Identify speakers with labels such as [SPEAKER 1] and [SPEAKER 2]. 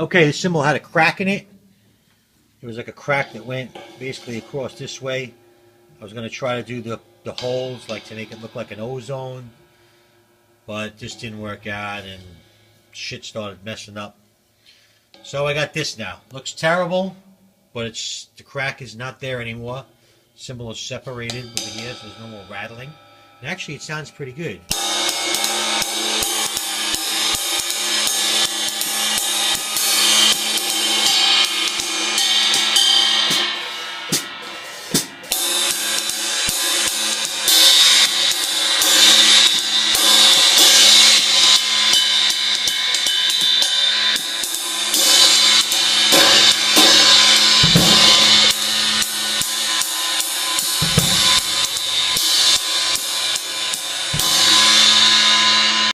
[SPEAKER 1] Okay, the cymbal had a crack in it. It was like a crack that went basically across this way. I was going to try to do the holes, like to make it look like an ozone, but this didn't work out and shit started messing up. So I got this now. Looks terrible, but it's the crack is not there anymore. Cymbal is separated over here, so there's no more rattling. And actually, it sounds pretty good.